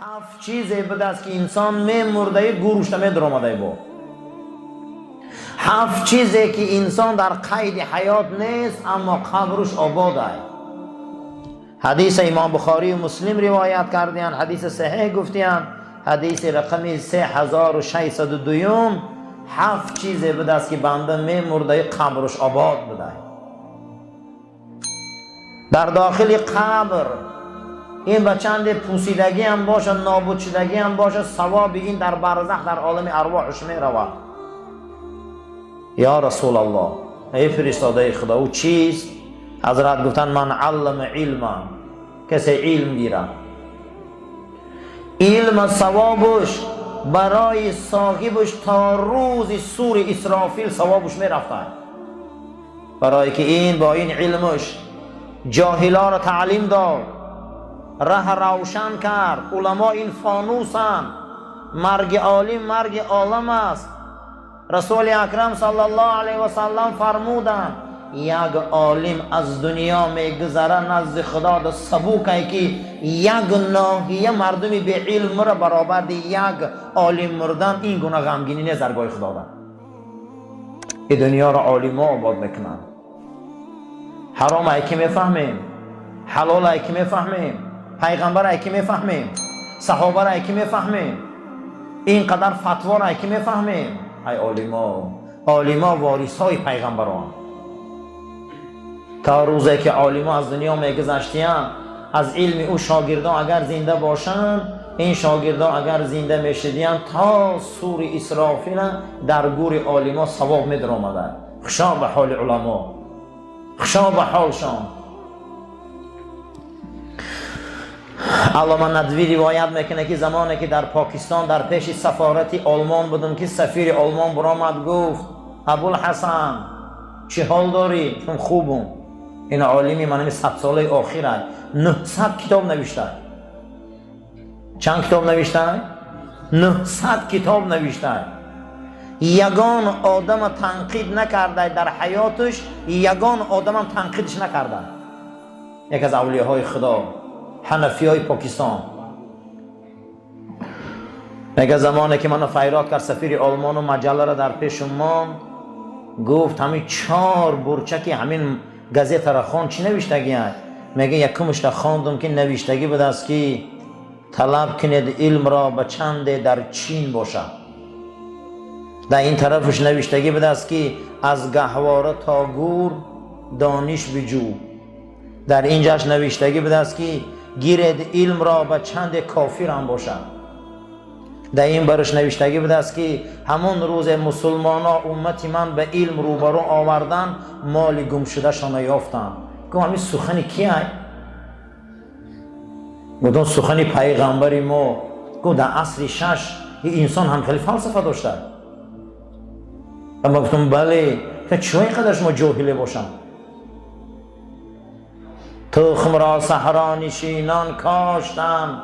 7 چیزی به دست که انسان میمرده گوشت میدرآمده با 7 چیزی که انسان در قید حیات نیست اما قبرش آباده. حدیث امام بخاری و مسلم روایت کردیان، حدیث صحیح گفتیان، حدیث رقم 3602. 7 چیزی به دست که بنده میمرده قبرش آباد بده. در داخل قبر این بچند پوسیدگی هم باشه، نابود شدگی هم باشه، ثواب این در برزخ در عالم ارواحش می رود. یا رسول الله، ای فرستاده خدا، او چیست؟ حضرت گفتن من علم علما، کسی علم گیره، علم ثوابش برای صاحبش تا روز سور اسرافیل ثوابش می رفته، برای که این با این علمش جاهلا را تعلیم داد، راه روشن کرد. علما این فانوسن، مرگ عالم مرگ عالم است. رسول اکرم صلی الله علیه و سلم فرمودند یک عالم از دنیا میگذره نزد خدا در سبوکه که یک ناحیه مردمی به علم را برابر یک عالم مردن، این گونه غمگینی نیست درگاه خدا ده. این دنیا را عالم ها آباد میکنن. حرام ای که میفهمیم، حلال ای که میفهمیم، پیغمبر ای که میفهمیم، صحابه ای که میفهمیم، اینقدر فتوا ای که میفهمیم. ای عالما وارث های پیغمبران. تا روزی که عالما از دنیا میگذشتیان، از علم او شاگردان اگر زنده باشند، این شاگردان اگر زنده میشدیان تا سور اسرافیل در گور عالما ثواب میدرآمده. خشا به حال علما، خشا به حالشان. علامه ندوی روایت میکنه که زمانی که در پاکستان در پیش سفارت آلمان بودم که سفیر آلمان برآمد گفت ابوالحسن چه حال داری؟ چون خوبم. این عالمی من 100 ساله آخره 900 کتاب نوشته. چند کتاب نوشته؟ 900 کتاب نوشته. یگان آدم تنقید نکرده در حیاتش، یگان آدم هم تنقیدش نکرده. یک از اولیاءهای خدا، حنفی های پاکستان، یک زمانی که منو فیراد کرد سفیر آلمان و مجله را در پیش ما گفت همین 4 برچکی همین گازیت را خوان چی نوشتگی هست؟ میگه یکمش را خواندم که نوشتگی بود است که طلب کنید علم را به چند در چین باشد. در این طرفش نوشتگی بود است که از گهواره تا گور دانش بجو. در اینجاش نوشتگی بود است که گیرد علم را به چند کافر هم باشد. در این برش نوشتگی بود است که همون روز مسلمان ها امت من به علم روبرو آوردن، مال گم شده شان یافتن. گفت همین سخن کیه؟ گفتم سخن پیغمبری ما. گفت در عصر 6 این انسان هم خیلی فلسفه داشته. اما گفتم بله، که چرا اینقدرش ما جاهله باشم؟ تخم را صحرا نشینان کاشتن،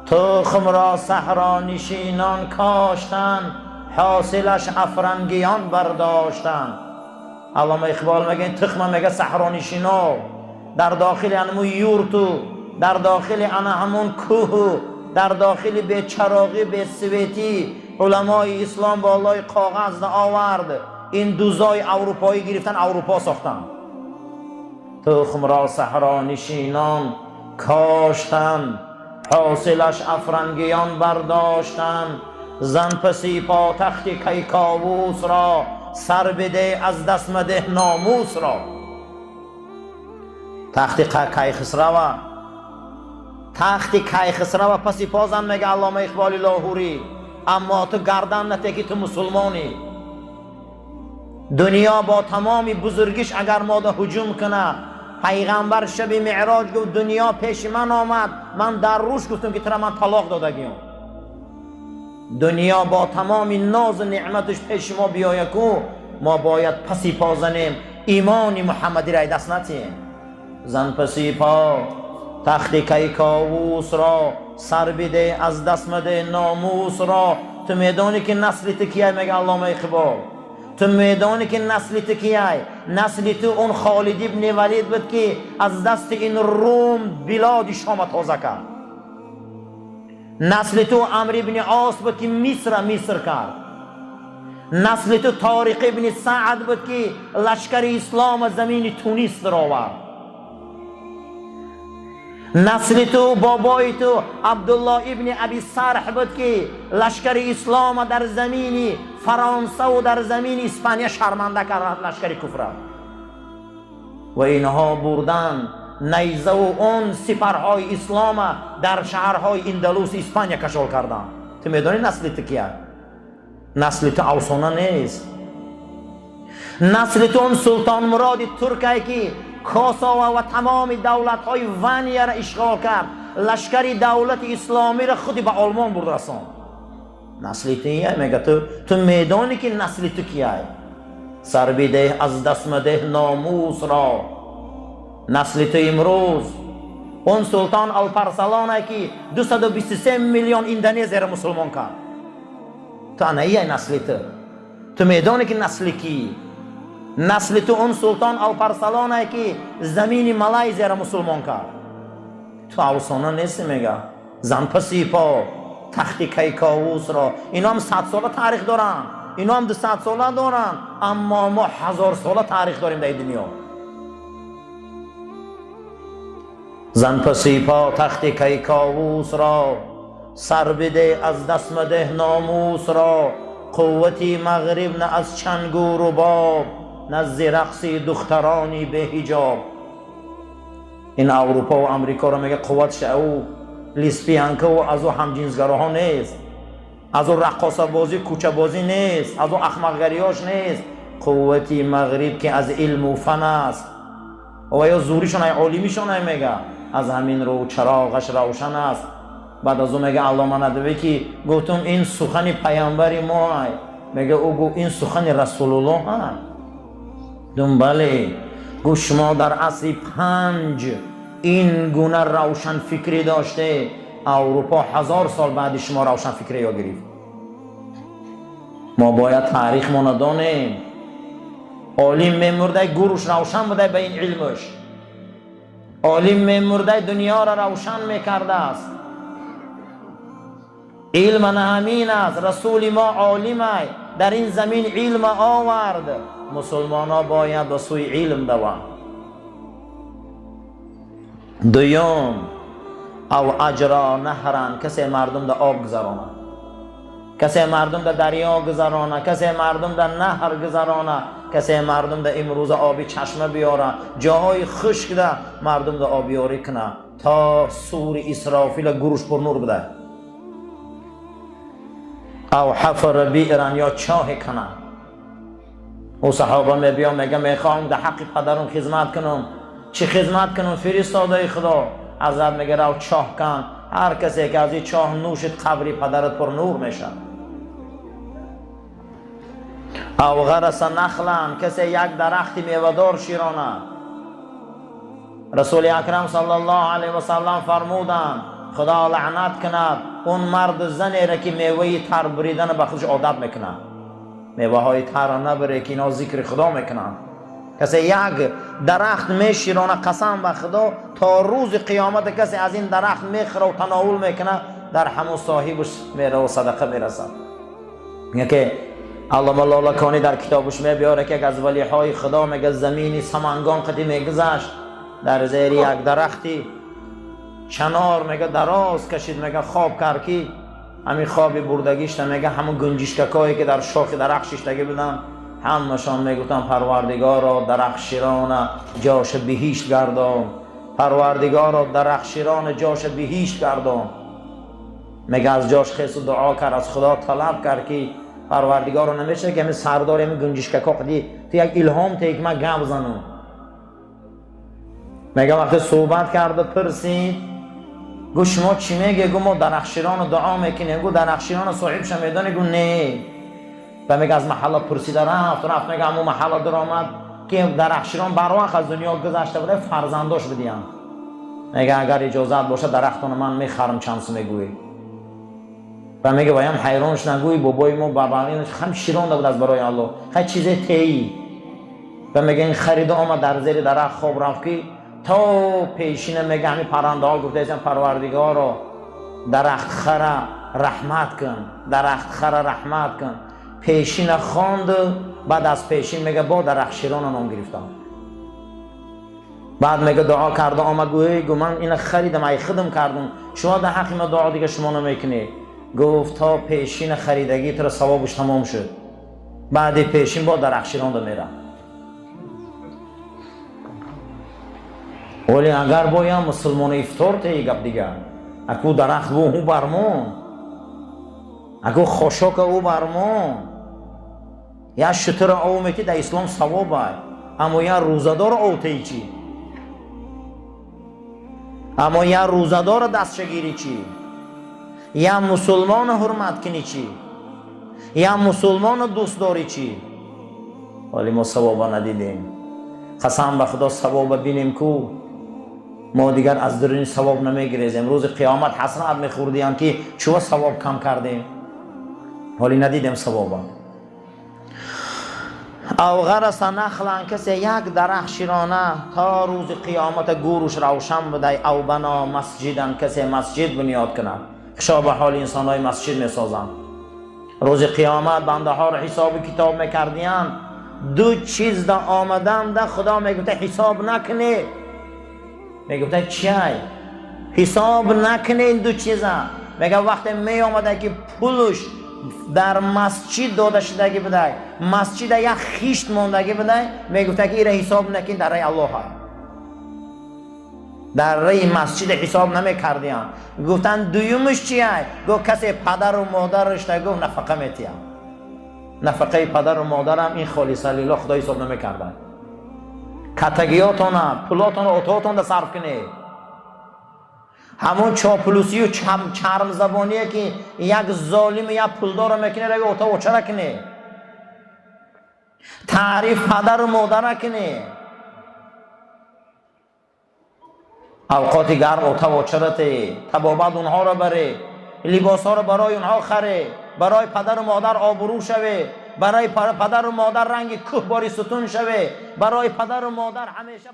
تخم را صحرا نشینان کاشتن، حاصلش افرنگیان برداشتن. علامه اقبال میگه این تخم میگه صحرا نشینا، در داخل همون یورتو، در داخل همون کوه، در داخل به چراغی به سویتی علمای اسلام بالای کاغذ آورد، این دوزای اروپایی گرفتن اروپا ساختن. تخم را صحرا نشینان کاشتن، حاصلش افرنگیان برداشتن. زن پسی پاتخت کیکاووس را، سر بده از دست مده ناموس را. تخت کیخسرو، تخت کیخسرو پسی پازن میگه علامه اقبال لاهوری، اما تو گردن نتکی، تو مسلمانی. دنیا با تمام بزرگیش اگر ما ده هجوم کنه، پیغمبر شب معراج گفت دنیا پیش من آمد، من در روش گفتم که ترا من طلاق دادگیم. دنیا با تمام ناز و نعمتش پیش ما بیایه کو، ما باید پسی پا زنیم، ایمان محمدی را دست نتیم. زن پسی پا تخت کیکاووس را، سر بده از دست مده ناموس را. تو میدانی که نسل تکیه میگه علامه اقبال، تو میدانی که نسل تکیه، نسل تو اون خالد ابن ولید بود که از دست این روم بلاد شام تازه کرد. نسل تو عمرو ابن عاص بود که مصر کرد. نسل تو طارق ابن سعد بود که لشکر اسلام از زمین تونس در آورد. نسل تو بابای تو عبدالله ابن ابی سرح بود که لشکر اسلام در زمین فرانسه و در زمین اسپانیا شرمنده کرد، لشکر کفر. و اینها بردن نیزه و اون سپرهای اسلام در شهرهای اندلس اسپانیا کشول کردن. تو میدونی نسل تو کیه؟ نسل تو اوسانه نیست. نسل تو اون سلطان مراد ترکیه که کاساوا و تمام دولت های ونیه را اشغال کرد، لشکر دولت اسلامی را خودی به آلمان برد رساند. نسل تو یه میگه تو میدانی که نسل تو کیه؟ سر بده از دست مده ناموس را. نسل تو امروز اون سلطان الپرسلانه که 223 میلیون اندونزی را مسلمان کرد. تو نه نسل تو میدانی که نسل کی؟ نسل تو اون سلطان الپرسلانه که زمین مالایزیا را مسلمان کرد. تو اوسانه نیست. میگه زن پسی پا تخت کیکاووس را، اینا هم 100 ساله تاریخ دارن، اینا هم 200 ساله دارن، اما ما 1000 ساله تاریخ داریم در دنیا. زن پسی پا تخت کیکاووس را، سر بده از دست مده ناموس را. قوتی مغرب نه از چنگ و رباب، نه ز رقص دخترانی به حجاب. این اروپا و امریکا را میگه قوتش او لیسبیانکا و از او همجنسگراها نیست، از او رقاصه بازی کوچه بازی نیست، از او احمقگریاش نیست. قوتی مغرب که از علم و فن است و یا زوریشون های عالمیشون میگه از همین رو چراغش روشن است. بعد از او میگه علامه ندوی که گفتم این سخن پیامبر ما های، میگه او گو این سخن رسول الله های. بله گو شما در عصر 5 این گونه روشن فکری داشته، اروپا 1000 سال بعد شما روشن فکری ها گرفت. ما باید تاریخ ما ندانیم. عالم میمرده گروش روشن بوده به این علمش، عالم میمرده دنیا را روشن میکرده است. علم نه همین است. رسول ما عالم در این زمین علم آورد. مسلمان ها باید به سوی علم دوان. دوم او اجرا نهران، کسی مردم در آب گذرانه، کسی مردم در دریا گذرانه، کسی مردم در نهر گذرانه، کسی مردم در امروز آبی چشمه بیاره، جاهای خشک ده مردم در آبیاری کنه تا سور اسرافیل گروش پر نور بده. او حفر بیرن یا چاه کنه. او صحابه می بیان میگه میخوام در حق پدرم خدمت کنم. چی خدمت کنم؟ فرستاده خدا حضرت میگه رو چاه کن. هر کسی که از این چاه نوشت قبری پدرت پر نور میشه. او غرس نخلن، کسی یک درخت میوه‌دار شیرانه. رسول اکرم صلی الله علیه و سلم فرمودند خدا لعنت کند اون مرد زنی را که میوه تر بریدن به خودش عادت میکنه، میوه های تر نبره که اینا ذکر خدا میکنن. کسی یک درخت میشیرانه قسم به خدا تا روز قیامت کسی از این درخت میخوره و تناول میکنه در همون صاحبش میره و صدقه میرسد. میگه که علامه لالکانی در کتابش میبیاره که از ولی های خدا میگه زمینی سمنگان قدی میگذشت در زیر یک درختی چنار میگه دراز کشید، میگه خواب کرد که همین خوابی بردگیشت میگه همون گنجشکایی که در شاخ درخت شیشتگی بودن همشان میگفتن پروردگارا درخشیران جاش بهشت گردان، پروردگارا درخشیران جاش بهشت گردان. میگه از جاش خیس و دعا کرد، از خدا طلب کرد که پروردگارا نمیشه که همین سردار همین گنجشکا قدی تو یک الهام تیک من گم بزنم. میگه وقتی صحبت کرده پرسید گو شما چی میگه؟ گو ما درخشیران دعا میکنیم. گو درخشیران صاحبش میدانه؟ گو نه. و میگه از محله پرسیده رفت میگه همون محله در آمد که درخشیران بر وقت از دنیا گذشته بوده فرزنداش بدیم. میگه اگر اجازت باشه درختان من میخرم چند سو میگویی. و میگه بایم حیرانش نگویی بابای ما بابایینش هم شیران بود از برای الله خیلی چیزی تهی. و میگه این خریده آمد در زیر درخت خواب رفت که تا پیشینه میگه همین پرنده ها گفته ایشان پروردگارا درخت خره رحمت کن، درخت خره رحمت کن. پیشین خواند، بعد از پیشین میگه با درخشیران نام گرفتم. بعد میگه دعا کرده آمد گو من این خریدم ای خدم کردم، شما در حق ما دعا دیگه شما نمیکنی. گفت تا پیشین خریدگی تو ثوابش تمام شد، بعد پیشین با درخشیران ده میره. ولی اگر باید مسلمان افطار تی گپ دیگه، اکو درخت بو او برمون، اکو خوشک او برمون، یا شتر او میتی در اسلام ثواب های، اما یا روزدار او تی چی؟ اما یا روزدار دستشگیری چی؟ یا مسلمان حرمت کنی چی؟ یا مسلمان دوست داری چی؟ ولی ما ثواب ندیدیم. قسم به خدا ثواب بینیم کو ما دیگر از درون ثواب نمیگریزیم. روز قیامت حسنات میخوردیم که چوه ثواب کم کردیم، ولی ندیدیم ثواب. او غرس نخلا کسی یک درخت شیرانه تا روز قیامت گورش روشن بده. او بنا مسجدن کسی مسجد بنیاد کنه. خشا به حال انسان های مسجد میسازن. روز قیامت بنده ها را حساب کتاب میکردین، دو چیز دا آمدن دا خدا میگفته حساب نکنه. میگفته چی های؟ حساب نکنه این دو چیزا. میگه وقتی می آمده که پولش در مسجد داده شدگی بده، مسجد یک خیشت موندگی بده، میگفته که این را حساب نکن در رای الله های. در رای مسجد حساب نمیکردیم. گفتن دویمش چی های؟ گفت کسی پدر و مادرش تا گفت نفقه میتیم. نفقه پدر و مادرم این خالصه لیلا خدا حساب نمیکردن. کتگیاتون پولاتون اتواتون دا صرف کنه. همون چاپلوسی و چرم زبانیه که یک ظالم یا پولدار میکنه روی اتو و چرا کنه. تعریف پدر و مادر کنه. اوقات گرم اتو و چرته تبابت اونها رو بره، لباس ها رو برای اونها خره، برای پدر و مادر آبرو شوه، برای پدر و مادر رنگ کوه باری ستون شوه، برای پدر و مادر همیشه